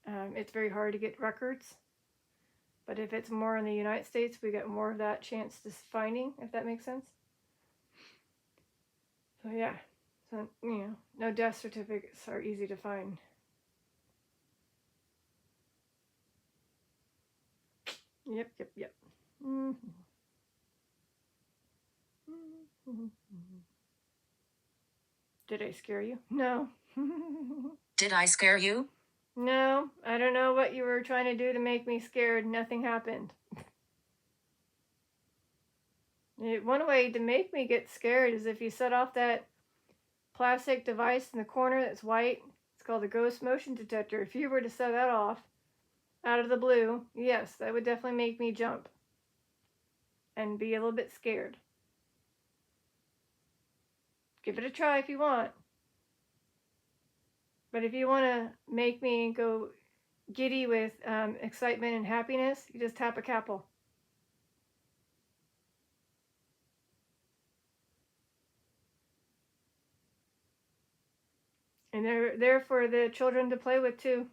it's very hard to get records. But if it's more in the United States, we get more of that chance to finding, if that makes sense. So yeah, so no death certificates are easy to find. Yep. Mm-hmm. Did I scare you? No. Did I scare you? No, I don't know what you were trying to do to make me scared. Nothing happened. One way to make me get scared is if you set off that plastic device in the corner that's white. It's called a ghost motion detector. If you were to set that off out of the blue, yes, that would definitely make me jump and be a little bit scared. Give it a try if you want. But if you want to make me go giddy with excitement and happiness, you just tap a capel. And they're there for the children to play with too.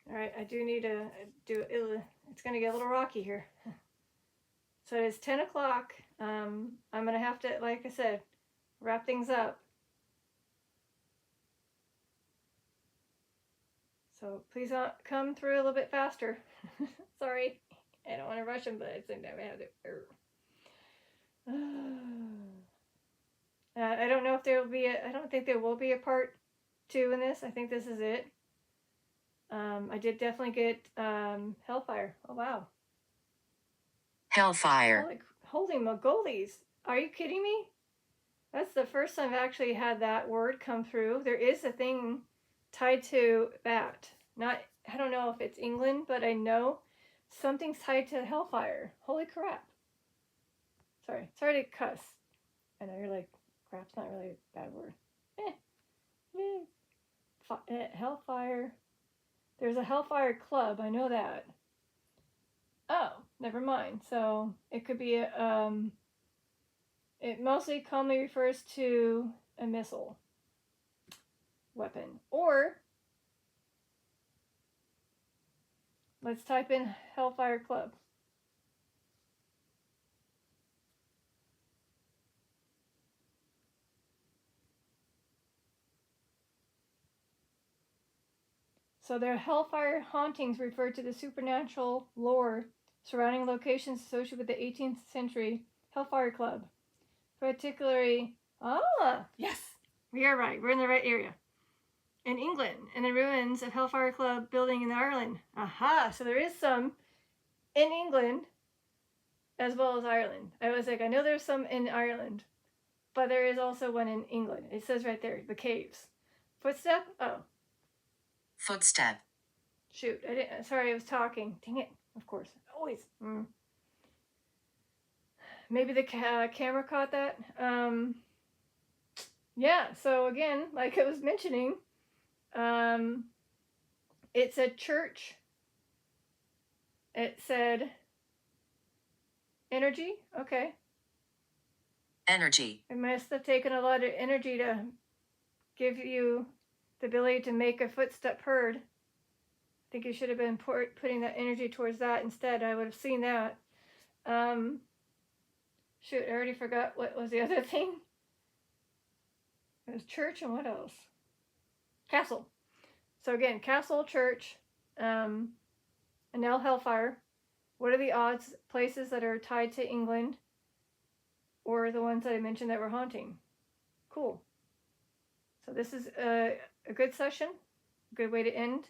All right, I do need to do it. It's going to get a little rocky here. So it's 10 o'clock. I'm going to have to, like I said, wrap things up. So please come through a little bit faster. Sorry, I don't want to rush them, but I think I have to. I don't know if there will be I don't think there will be a part 2 in this. I think this is it. I did definitely get Hellfire. Oh wow. Hellfire. Holy mogolis. Are you kidding me? That's the first time I've actually had that word come through. There is a thing tied to that. I don't know if it's England, but I know something's tied to Hellfire. Holy crap. Sorry to cuss. I know you're like, crap's not really a bad word. Hellfire. There's a Hellfire Club, I know that. Oh, never mind. So it could be it mostly commonly refers to a missile weapon. Or let's type in Hellfire Club. So their Hellfire hauntings refer to the supernatural lore surrounding locations associated with the 18th century Hellfire Club. Particularly, yes, we are right. We're in the right area. In England, and the ruins of Hellfire Club building in Ireland. Aha, so there is some in England as well as Ireland. I was like, I know there's some in Ireland, but there is also one in England. It says right there, the caves. Footstep? Oh. Footstep. Shoot, I didn't. Sorry, I was talking. Dang it. Of course, always. Maybe the camera caught that. Yeah. So again, like I was mentioning, it's a church. It said energy. Okay. Energy. It must have taken a lot of energy to give you the ability to make a footstep heard. I think you should have been putting that energy towards that instead. I would have seen that. Shoot, I already forgot what was the other thing. It was church and what else? Castle. So again, castle, church, and now hellfire. What are the odds places that are tied to England or the ones that I mentioned that were haunting? Cool. So this is a good session, a good way to end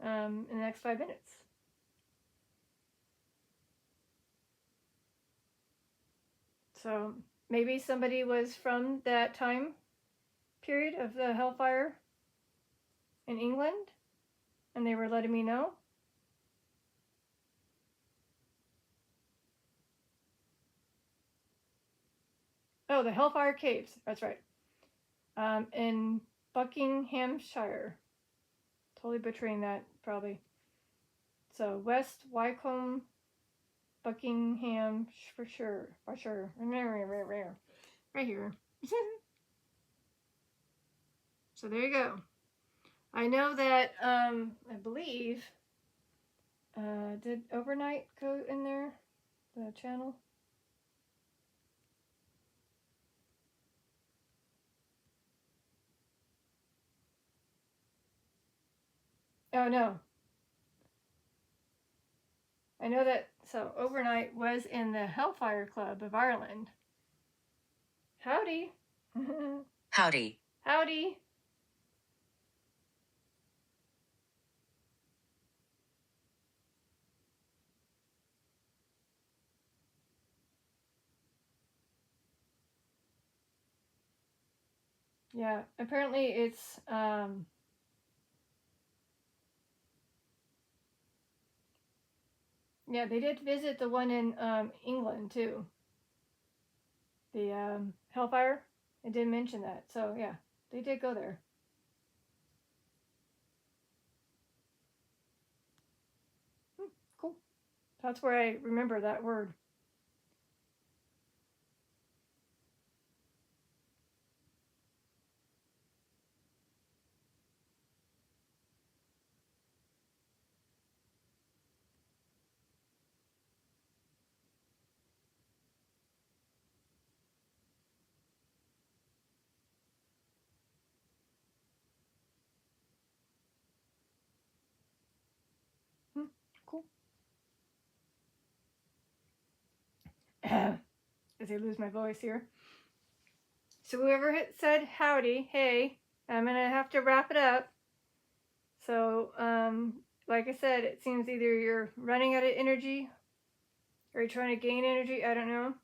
in the next 5 minutes. So maybe somebody was from that time period of the hellfire in England and they were letting me know. Oh, the Hellfire Caves. That's right. In Buckinghamshire. Totally butchering that, probably. So West Wycombe, Buckingham, for sure. For sure. Right here. So there you go. I know that, I believe, did Overnight go in there? The channel? Oh, no. I know that, so Overnight was in the Hellfire Club of Ireland. Howdy. Howdy. Howdy. Yeah, apparently it's, yeah, they did visit the one in England too. The Hellfire. I did mention that. So yeah, they did go there. Cool. That's where I remember that word. Cool. As I lose my voice here. So whoever said howdy, hey, I'm gonna have to wrap it up. So like I said, it seems either you're running out of energy or you're trying to gain energy. I don't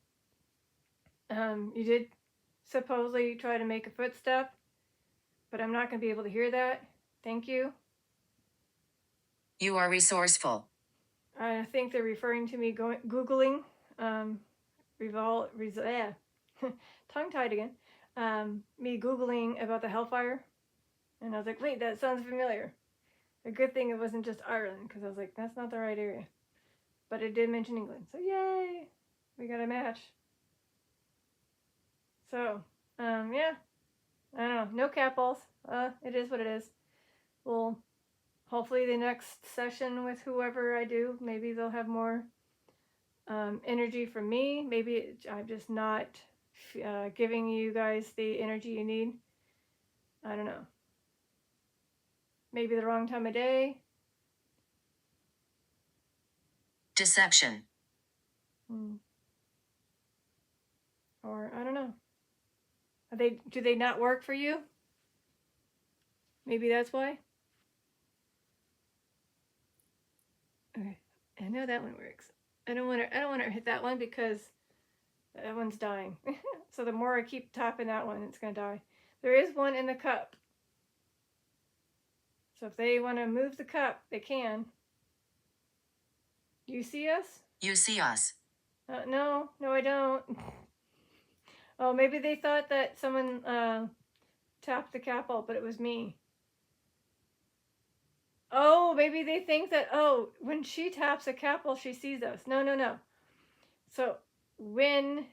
know. You did supposedly try to make a footstep, but I'm not going to be able to hear that. Thank you. You are resourceful. I think they're referring to me Googling, tongue-tied again, me Googling about the Hellfire. And I was like, wait, that sounds familiar. A good thing it wasn't just Ireland, because I was like, that's not the right area. But it did mention England. So yay, we got a match. So, yeah, I don't know, no cat balls. It is what it is. Well, hopefully the next session with whoever I do, maybe they'll have more energy from me. Maybe I'm just not giving you guys the energy you need. I don't know. Maybe the wrong time of day. Deception. Or I don't know. Do they not work for you? Maybe that's why. Okay, I know that one works. I don't want to hit that one because that one's dying. So the more I keep tapping that one, it's gonna die. There is one in the cup. So if they want to move the cup, they can. Do you see us? You see us. No, I don't. Oh, maybe they thought that someone tapped the capel, but it was me. Oh, maybe they think that, oh, when she taps a capel, she sees us. No. So when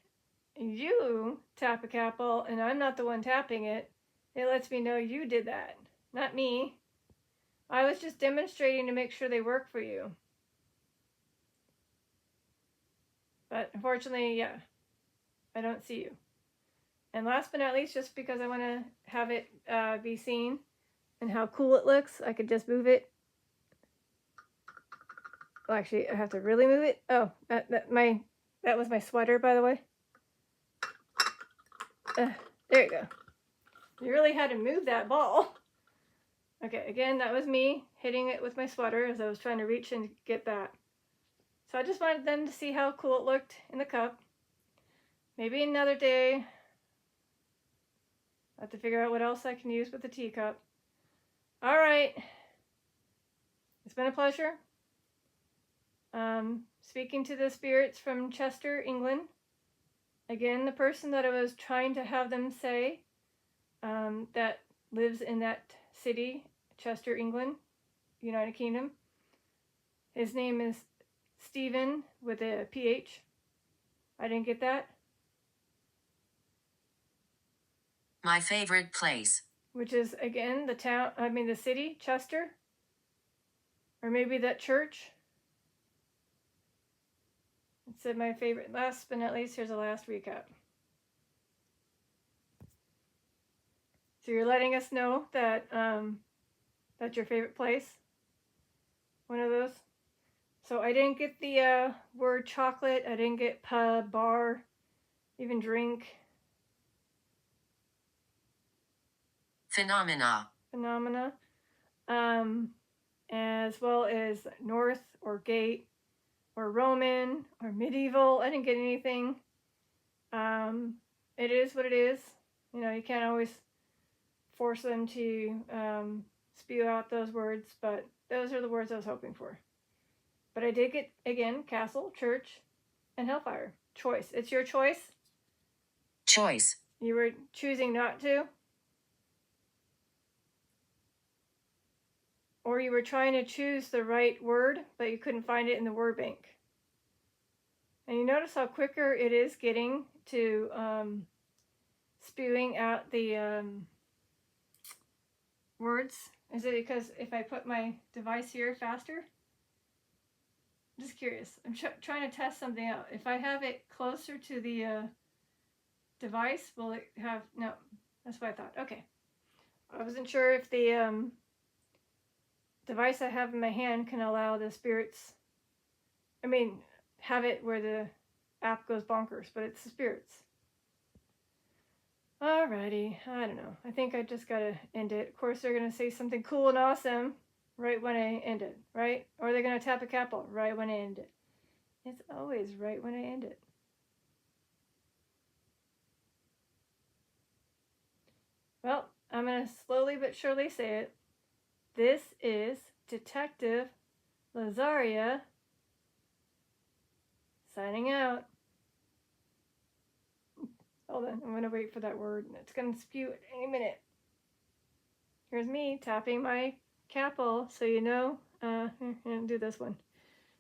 you tap a capel and I'm not the one tapping it, it lets me know you did that, not me. I was just demonstrating to make sure they work for you. But unfortunately, yeah, I don't see you. And last but not least, just because I want to have it be seen and how cool it looks, I could just move it. Well, actually, I have to really move it. Oh, that was my sweater, by the way. There you go. You really had to move that ball. Okay, again, that was me hitting it with my sweater as I was trying to reach and get that. So I just wanted them to see how cool it looked in the cup. Maybe another day, I have to figure out what else I can use with the teacup. All right. It's been a pleasure. Speaking to the spirits from Chester, England. Again, the person that I was trying to have them say that lives in that city, Chester, England, United Kingdom. His name is Stephen with a PH. I didn't get that. My favorite place. Which is, again, the city, Chester. Or maybe that church. It said my favorite. Last but not least, here's the last recap. So you're letting us know that that's your favorite place. One of those. So I didn't get the word chocolate. I didn't get pub, bar, even drink. Phenomena. As well as north or gate or Roman or medieval. I didn't get anything. It is what it is. You know, you can't always force them to spew out those words, but those are the words I was hoping for. But I did get, again, castle, church, and hellfire. Choice. It's your choice. Choice. You were choosing not to. Or you were trying to choose the right word, but you couldn't find it in the word bank. And you notice how quicker it is getting to spewing out the words? Is it because if I put my device here faster? I'm just curious. I'm trying to test something out. If I have it closer to the device, will it have... No, that's what I thought. Okay. I wasn't sure if the device I have in my hand can allow the spirits... have it where the app goes bonkers, but it's the spirits. Alrighty, I don't know. I think I just gotta end it. Of course, they're gonna say something cool and awesome right when I end it, right? Or they're gonna tap a capel right when I end it. It's always right when I end it. Well, I'm gonna slowly but surely say it. This is Detective Lazaria signing out. Hold on, I'm gonna wait for that word. It's gonna spew any minute. Here's me tapping my capel, so you know. Do this one.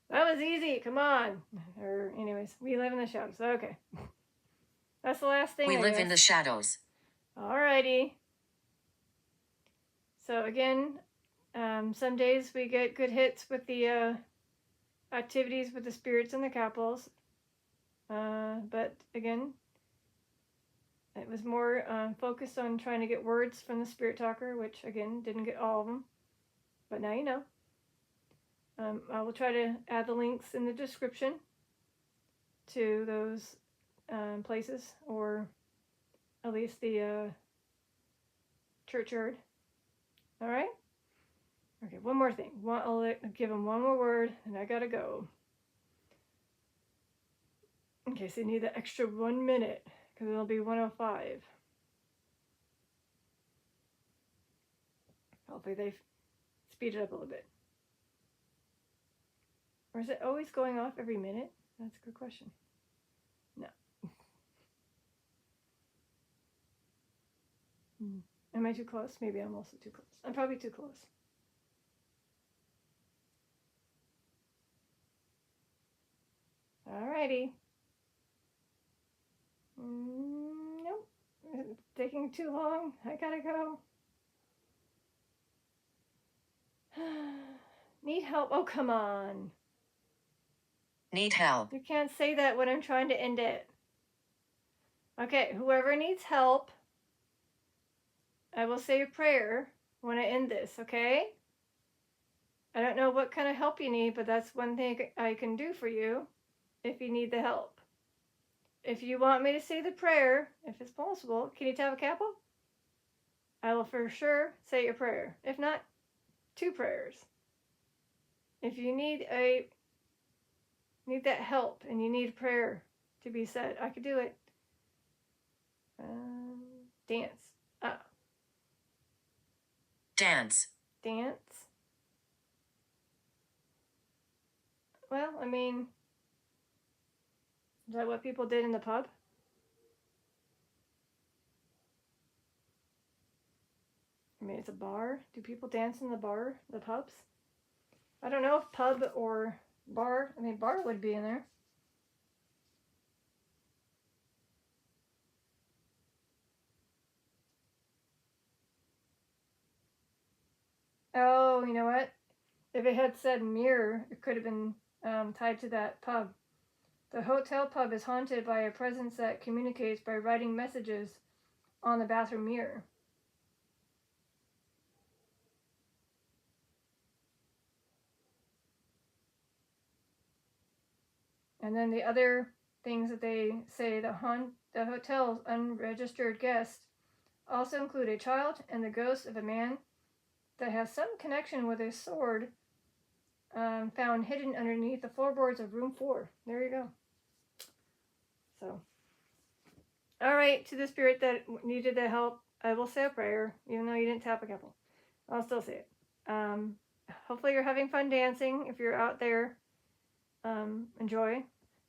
That was easy. Come on. Or anyways, we live in the shadows. Okay. That's the last thing. We live in the shadows. Alrighty. So again, some days we get good hits with the activities with the spirits and the capels. But again, it was more focused on trying to get words from the spirit talker, which again, didn't get all of them. But now you know. I will try to add the links in the description to those places, or at least the Churchyard. All right? Okay, one more thing. I'll give them one more word, and I gotta go. In case they need the extra 1 minute, because it'll be 1:05. Hopefully they speed it up a little bit? Or is it always going off every minute? That's a good question. No. Am I too close? Maybe I'm also too close. I'm probably too close. Alrighty. Nope. It's taking too long. I gotta go. Need help? Oh, come on. Need help. You can't say that when I'm trying to end it. Okay, whoever needs help, I will say a prayer when I end this, okay? I don't know what kind of help you need, but that's one thing I can do for you if you need the help. If you want me to say the prayer, if it's possible, can you tap a capo? I will for sure say a prayer. If not, 2 prayers. If you need that help and you need prayer to be said, I could do it. Dance. Dance. Dance. Well, I mean, is that what people did in the pub? I mean, it's a bar. Do people dance in the bar, the pubs? I don't know if pub or bar. I mean, bar would be in there. Oh, you know what? If it had said mirror, it could have been tied to that pub. The hotel pub is haunted by a presence that communicates by writing messages on the bathroom mirror. And then the other things that they say that haunt the hotel's unregistered guests also include a child and the ghost of a man that has some connection with a sword found hidden underneath the floorboards of room 4. There you go. So, all right, to the spirit that needed the help, I will say a prayer, even though you didn't tap a couple. I'll still say it. Hopefully you're having fun dancing. If you're out there, enjoy.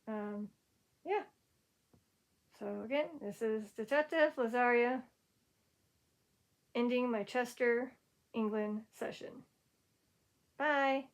Yeah. So again, this is Detective Lazaria ending my Chester, England session. Bye.